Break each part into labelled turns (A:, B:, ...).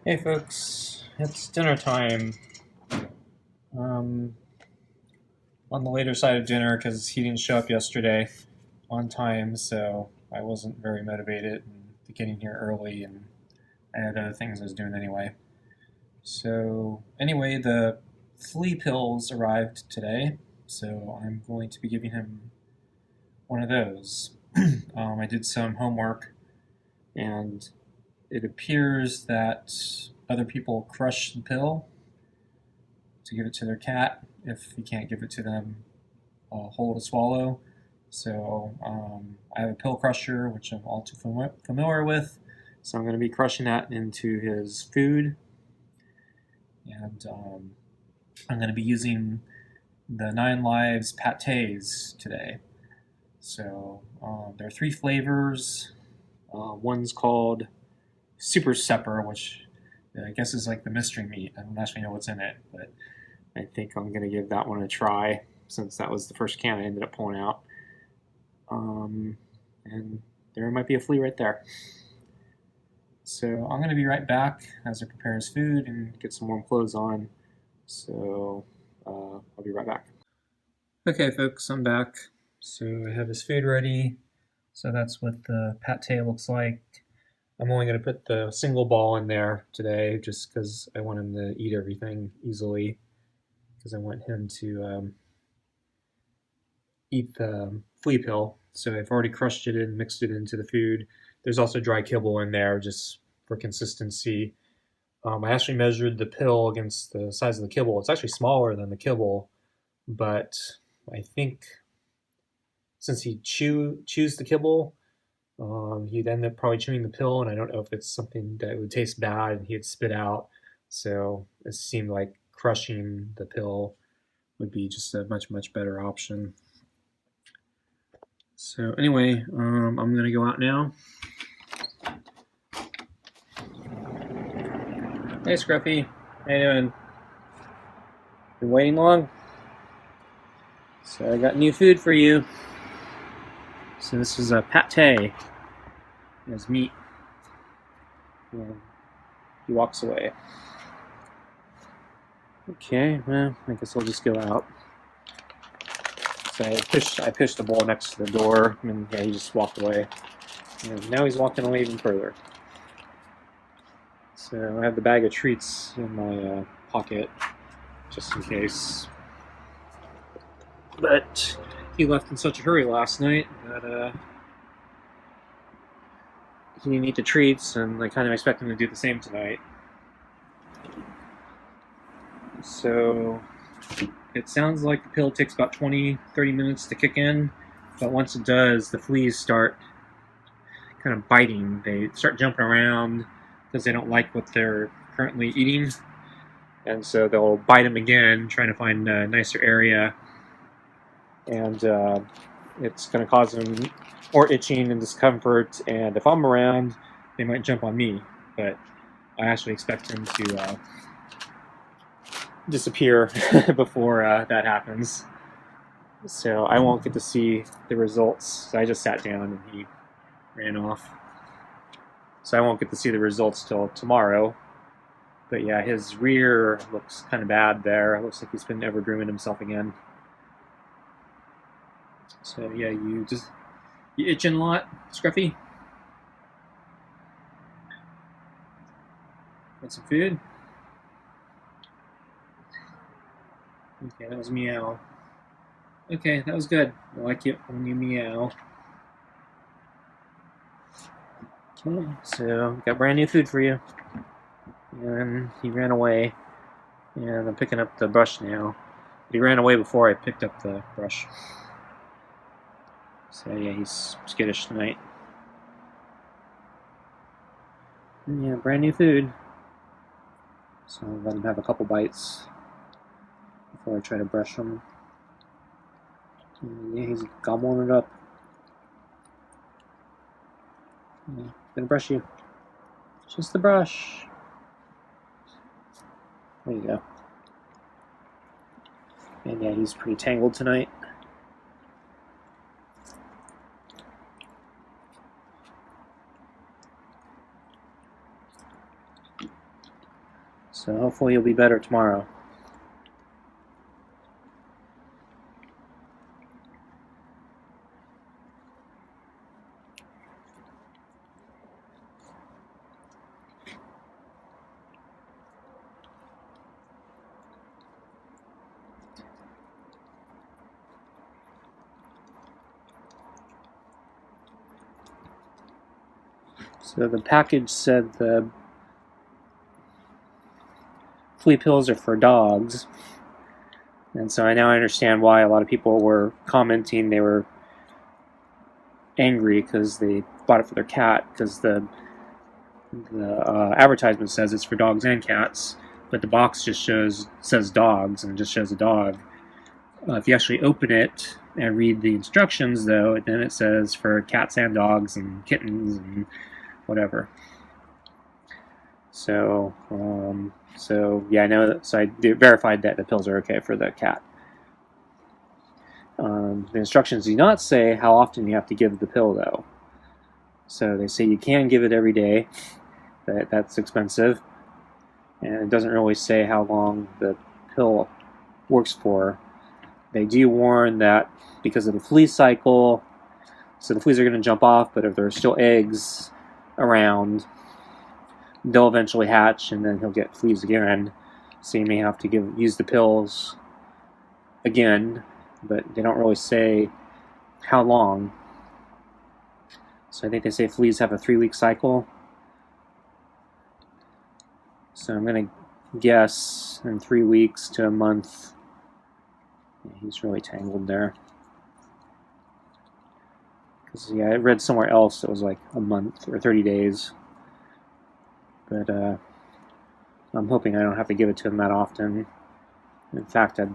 A: Hey folks, it's dinner time. Um, on the later side of dinner because he didn't show up yesterday on time, so I wasn't very motivated to getting here early, and I had other things I was doing anyway. So anyway, the flea pills arrived today, so I'm going to be giving him one of those. I did some homework, and it appears that other people crush the pill to give it to their cat if you can't give it to them whole to swallow. So I have a pill crusher, which I'm all too familiar with. So I'm going to be crushing that into his food, and I'm going to be using the 9 Lives patés today. So there are 3 flavors. One's called Super Sepper, which I guess is like the mystery meat. I don't actually know what's in it, but I think I'm going to give that one a try since that was the first can I ended up pulling out. And there might be a flea right there. So I'm going to be right back as I prepare his food and get some warm clothes on. So I'll be right back. Okay, folks, I'm back. So I have his food ready. So that's what the pate looks like. I'm only going to put the single ball in there today just because I want him to eat everything easily, because I want him to eat the flea pill. So I've already crushed it and mixed it into the food. There's also dry kibble in there just for consistency. I actually measured the pill against the size of the kibble. It's actually smaller than the kibble, but I think since he chews the kibble, he'd end up probably chewing the pill, and I don't know if it's something that would taste bad and he'd spit out. So it seemed like crushing the pill would be just a much better option. So anyway, I'm gonna go out now. Hey Scruffy, how you doing? Been waiting long? So I got new food for you. So this is a pate. There's meat. And he walks away. Okay, well, I guess I'll just go out. So I pushed the bowl next to the door, and yeah, he just walked away. And now he's walking away even further. So I have the bag of treats in my pocket, just in case. But he left in such a hurry last night that he didn't eat the treats, and I kind of expect him to do the same tonight. So it sounds like the pill takes about 20-30 minutes to kick in, but once it does, the fleas start kind of biting. They start jumping around because they don't like what they're currently eating, and so they'll bite them again, trying to find a nicer area, and it's going to cause them more itching and discomfort, and if I'm around, they might jump on me, but I actually expect them to disappear before that happens. So I won't get to see the results. So I just sat down and he ran off. So I won't get to see the results till tomorrow. But yeah, his rear looks kind of bad there. It looks like he's been over-grooming himself again. So yeah, you itching a lot, Scruffy? Want some food? Okay, that was meow. Okay, that was good. I like it when you meow. Okay, so got brand new food for you. And he ran away. And I'm picking up the brush now. But he ran away before I picked up the brush. So yeah, he's skittish tonight. And yeah, brand new food. So I'll let him have a couple bites before I try to brush him. And yeah, he's gobbling it up. Yeah, gonna brush you. Just the brush. There you go. And yeah, he's pretty tangled tonight. So hopefully he'll be better tomorrow. So the package said the flea pills are for dogs, and so I now understand why a lot of people were commenting they were angry because they bought it for their cat, because the advertisement says it's for dogs and cats, but the box just says dogs and just shows a dog. If you actually open it and read the instructions, though, then it says for cats and dogs and kittens and whatever. So yeah, I know that. So I verified that the pills are okay for the cat. The instructions do not say how often you have to give the pill, though. So they say you can give it every day. That's expensive, and it doesn't really say how long the pill works for. They do warn that because of the flea cycle, so the fleas are going to jump off, but if there are still eggs around, they'll eventually hatch, and then he'll get fleas again. So you may have to use the pills again, but they don't really say how long. So I think they say fleas have a 3-week cycle. So I'm going to guess in 3 weeks to a month. He's really tangled there. Because yeah, I read somewhere else it was like a month or 30 days. But I'm hoping I don't have to give it to him that often. In fact, I'd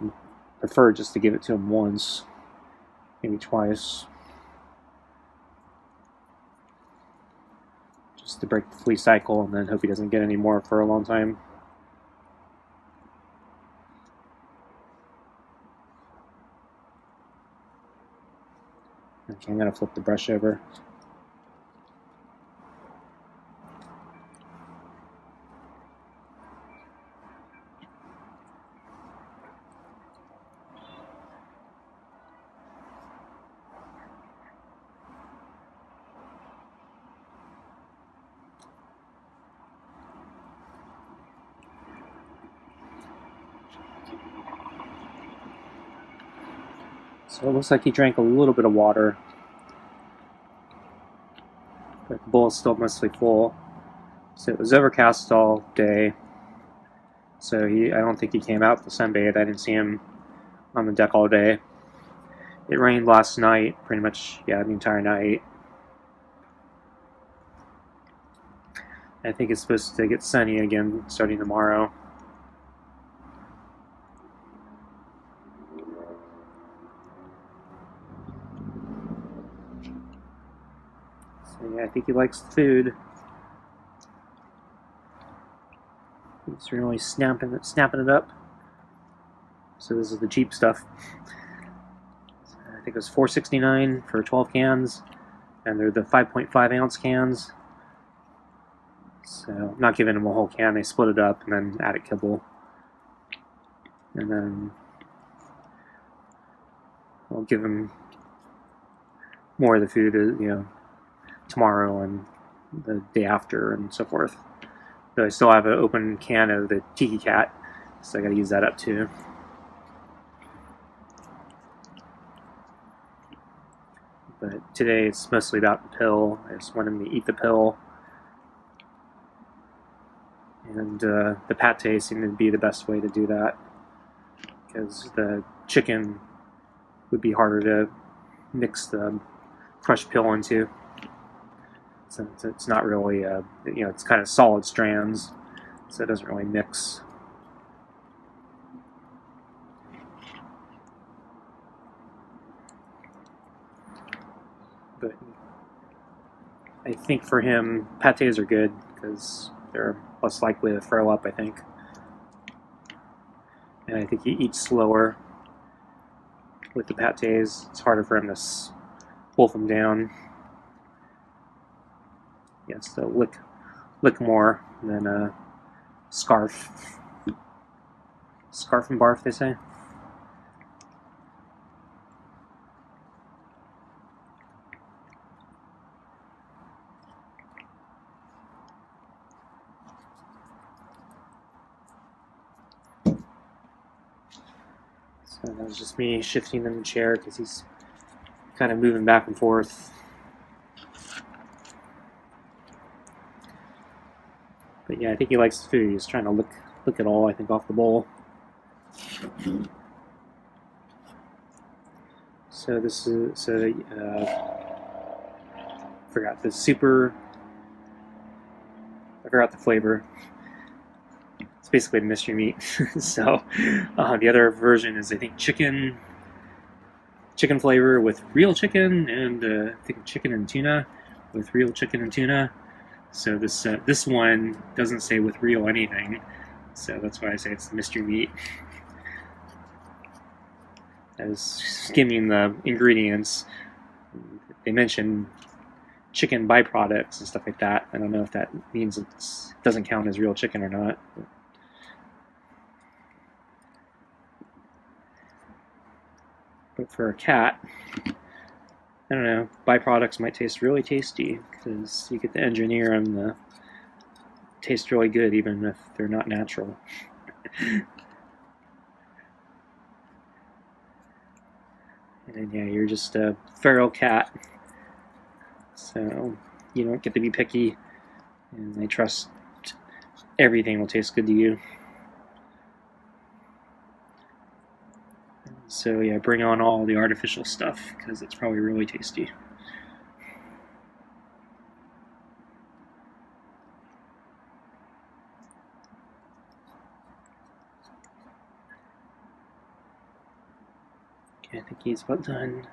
A: prefer just to give it to him once, maybe twice. Just to break the flea cycle and then hope he doesn't get any more for a long time. Okay, I'm going to flip the brush over. So it looks like he drank a little bit of water, but the bowl is still mostly full. So it was overcast all day, so I don't think he came out to sunbathe. I didn't see him on the deck all day. It rained last night, pretty much, yeah, the entire night. I think it's supposed to get sunny again starting tomorrow. So yeah, I think he likes the food. He's really snapping it up. So this is the cheap stuff. I think it was $4.69 for 12 cans, and they're the 5.5 ounce cans. So I'm not giving them a whole can. They split it up and then added kibble, and then I'll give them more of the food, tomorrow and the day after and so forth. But I still have an open can of the Tiki Cat, so I got to use that up too. But today it's mostly about the pill. I just want him to eat the pill. And the paté seemed to be the best way to do that, because the chicken would be harder to mix the crushed pill into, since it's not really, it's kind of solid strands, so it doesn't really mix. But I think for him, patés are good because they're less likely to throw up, I think. And I think he eats slower with the patés. It's harder for him to wolf them down. He has to lick more than a scarf. Scarf and barf, they say. So that was just me shifting in the chair because he's kind of moving back and forth. But yeah, I think he likes the food. He's trying to lick it all, I think, off the bowl. So this is, forgot the super, I forgot the flavor. It's basically a mystery meat. So the other version is, I think, chicken flavor with real chicken, and I think chicken and tuna with real chicken and tuna. So this one doesn't say with real anything, so that's why I say it's the mystery meat. I was skimming the ingredients. They mention chicken byproducts and stuff like that. I don't know if that means it doesn't count as real chicken or not. But for a cat, I don't know, byproducts might taste really tasty because you get to engineer them to taste really good even if they're not natural. And yeah, you're just a feral cat, so you don't get to be picky, and I trust everything will taste good to you. So yeah, bring on all the artificial stuff because it's probably really tasty. Okay, I think he's about done.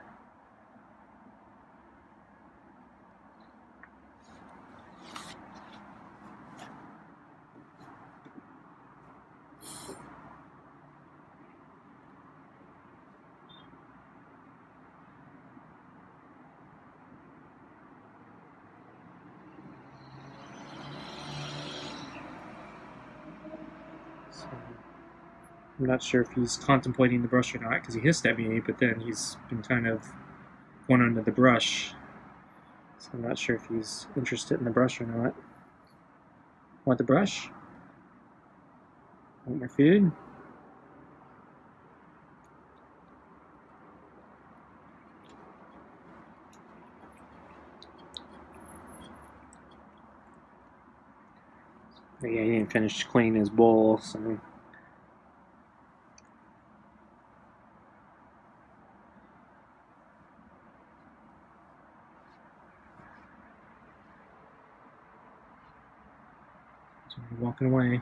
A: I'm not sure if he's contemplating the brush or not because he hissed at me, but then he's been kind of going under the brush. So I'm not sure if he's interested in the brush or not. Want the brush? Want more food? Yeah, he didn't finish cleaning his bowl, so. Walking away.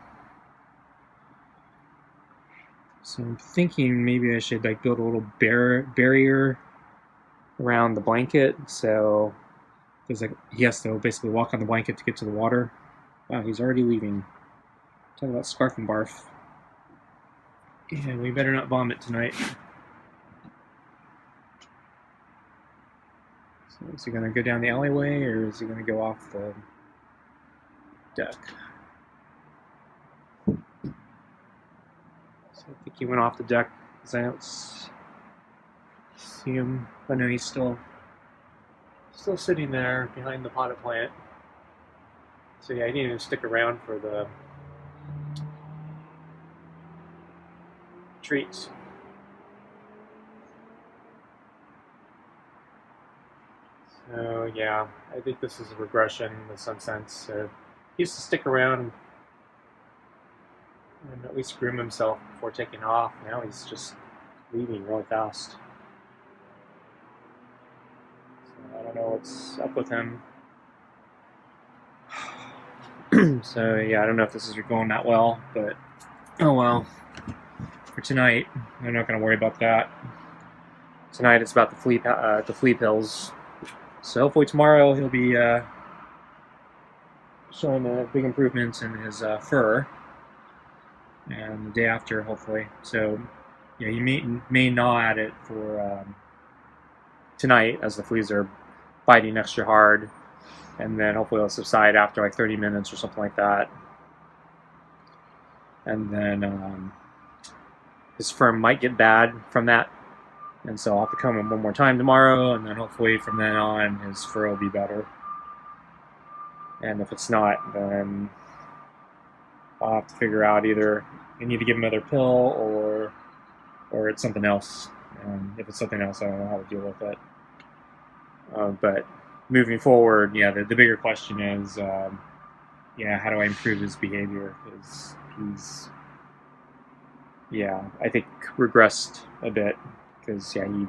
A: So I'm thinking maybe I should like build a little barrier around the blanket, so there's like he has to basically walk on the blanket to get to the water. Wow, he's already leaving. Talk about scarf and barf. Yeah, we better not vomit tonight. So is he gonna go down the alleyway or is he gonna go off the deck? I think he went off the deck because I don't see him. But no, he's still sitting there behind the potted plant. So yeah, I didn't even stick around for the treats. So yeah, I think this is a regression in some sense. So he used to stick around and at least groom himself before taking off. Now he's just leaving really fast. So I don't know what's up with him. So yeah, I don't know if this is going that well, but oh well. For tonight, I'm not going to worry about that. Tonight it's about the flea pills. So hopefully tomorrow he'll be showing big improvements in his fur. And the day after, hopefully. So, yeah, you may gnaw at it for tonight as the fleas are biting extra hard, and then hopefully it'll subside after like 30 minutes or something like that. And then his firm might get bad from that, and so I'll have to comb him one more time tomorrow, and then hopefully from then on his fur will be better. And if it's not, then I'll have to figure out either I need to give him another pill or it's something else. And if it's something else, I don't know how to deal with it. But moving forward, yeah, the bigger question is, yeah, how do I improve his behavior? Because he's, yeah, I think regressed a bit. Because, yeah, he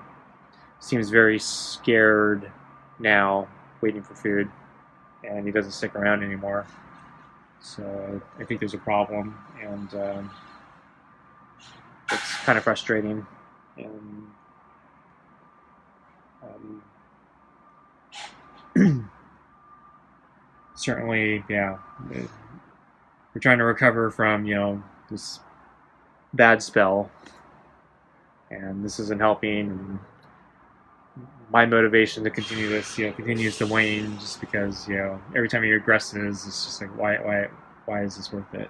A: seems very scared now, waiting for food, and he doesn't stick around anymore. So I think there's a problem, and it's kind of frustrating. And certainly, yeah, we're trying to recover from, you know, this bad spell, and this isn't helping. And my motivation to continue this, you know, continues to wane, just because, you know, every time he regresses, it's just like, why is this worth it?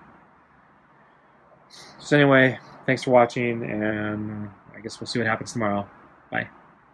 A: So anyway, thanks for watching, and I guess we'll see what happens tomorrow. Bye.